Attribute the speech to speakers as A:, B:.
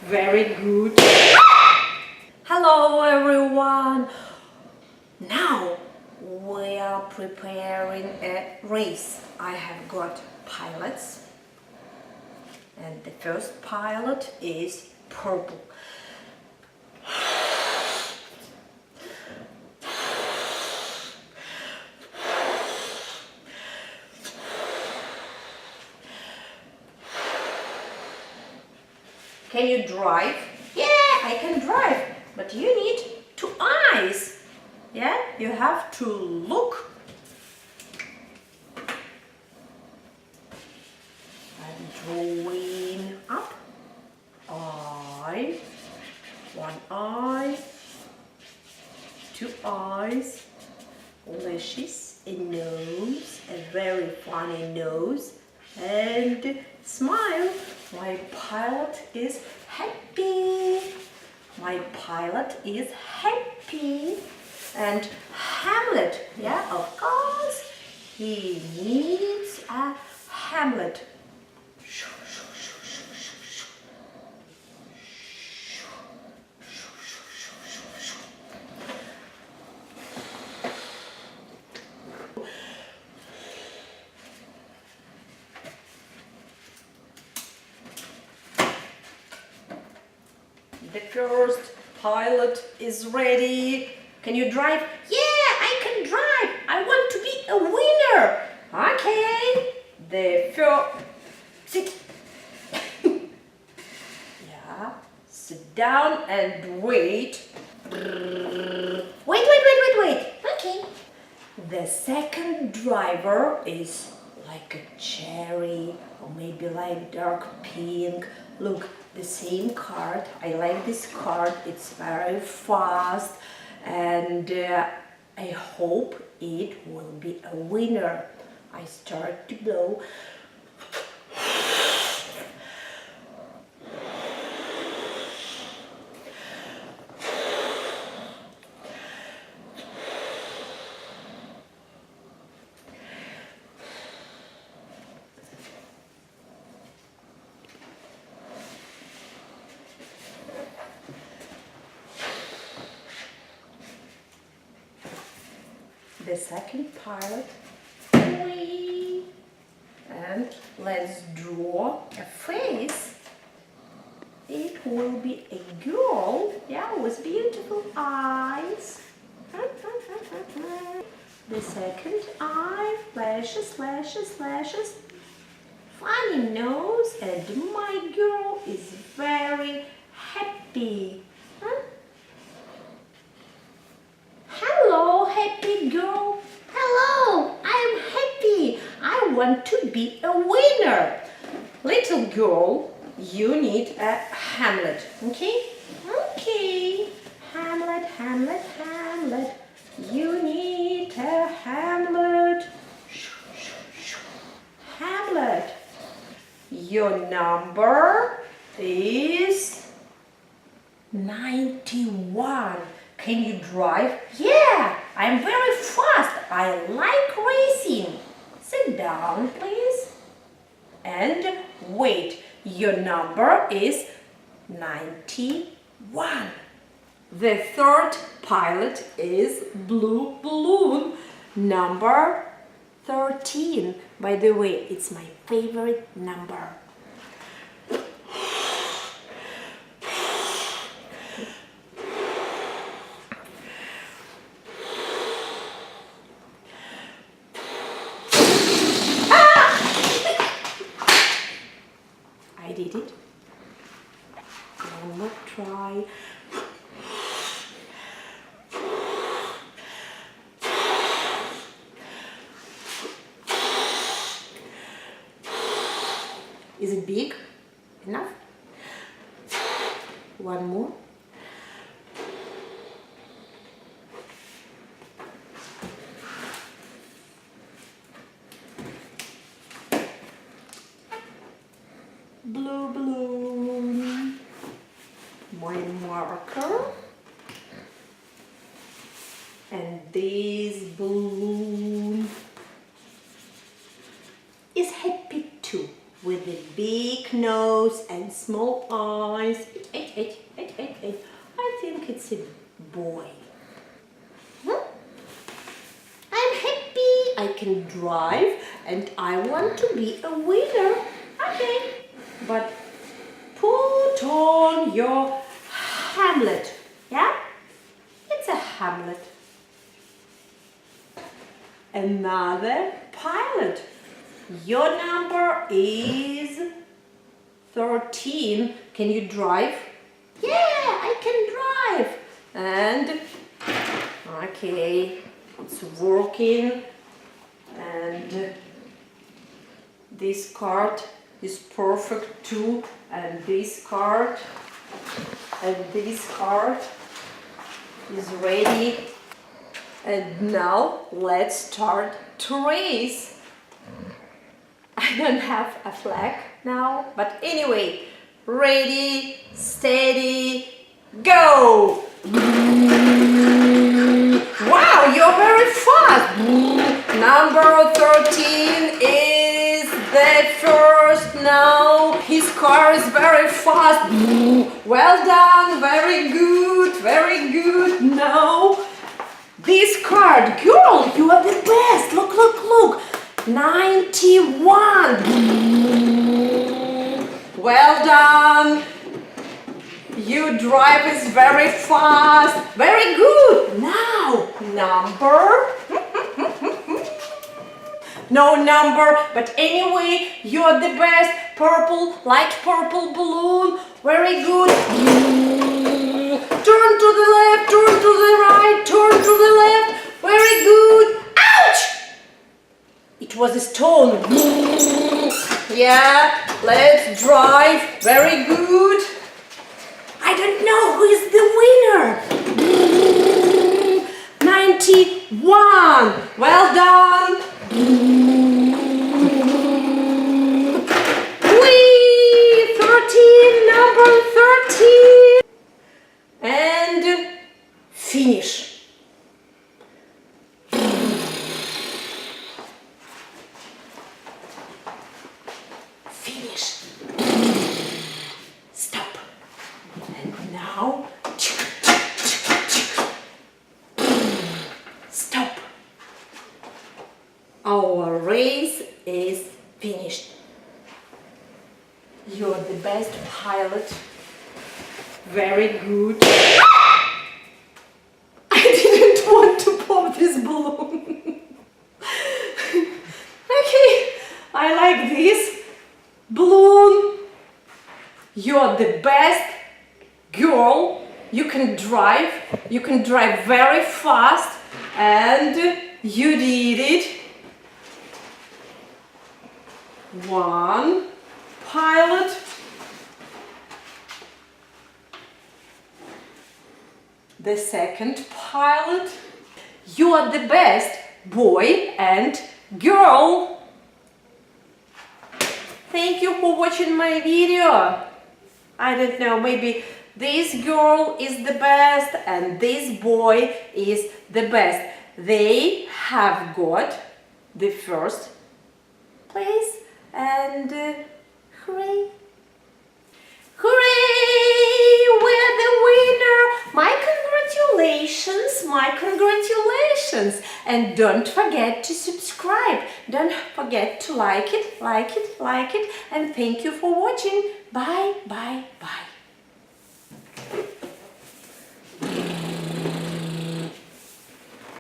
A: Very good. Hello everyone. Now we are preparing a race. I have got pilots and the first pilot is purple. Can you drive? Yeah, I can drive, but you need two eyes. Yeah, you have to look. I'm drawing up. Eye, one eye, two eyes, lashes, a nose, a very funny nose, and smile. My pilot is happy. My pilot is happy. And Hamlet, yeah, of course, he needs a Hamlet. The first pilot is ready. Can you drive? Yeah, I can drive. I want to be a winner. Okay. The first... Sit. Yeah. Sit down and wait. Wait. Okay. The second driver is like a cherry or maybe like dark pink. Look, the same kart. I like this kart. It's very fast and I hope it will be a winner. I start to blow. The second pilot, and let's draw a face. It will be a girl, yeah, with beautiful eyes. The second eye, lashes, funny nose, and my girl is very happy. Hello, happy girl. Hello, I am happy. I want to be a winner. Little girl, you need a Hamlet, okay? Okay. Hamlet. You need a Hamlet. Hamlet. Your number is 91. Can you drive? Yeah, I'm very fast. I like racing. Sit down, please. And wait. Your number is 91. The third pilot is Blue Balloon, number 13. By the way, it's my favorite number. I did it. One more try. Is it big enough? One more. Blue balloon. My marker. And this balloon is happy too, with a big big nose and small eyes. I think it's a boy. I'm happy I can drive and I want to be a winner. Okay, but put on your Hamlet. Yeah? It's a Hamlet. Another pilot. Your number is 13. Can you drive? Yeah, I can drive. And okay, it's working. And this card is perfect too. And this card is ready. And now let's start to race. I don't have a flag now, but anyway, ready, steady, go! Wow, you're very fast! Number 13 is the first now. His car is very fast. Well done, very good, very good. Now, this card, girl, you are the best. Look, look, look. 91. Well done. You drive is very fast. Very good. Now, number. No number, but anyway, you're the best. Purple, light purple balloon. Very good. Turn to the left, turn to the right, turn to the left. Very good. Ouch! It was a stone. Yeah, let's drive. Very good. I don't know who is the winner. 91. Well done. Whee! 13, number 13. And finish. Finish. Stop. And now stop. Our race is finished. You're the best pilot. Very good. I didn't want to pop this balloon. Okay, I like this balloon. You're the best girl. You can drive. You can drive very fast. And you did it. One pilot. The second pilot. You are the best boy and girl. Thank you for watching my video. I don't know, maybe this girl is the best and this boy is the best. They have got the first place and hooray! Hooray! We're the winner! My congratulations! And don't forget to subscribe. Don't forget to like it. And thank you for watching. Bye, bye, bye.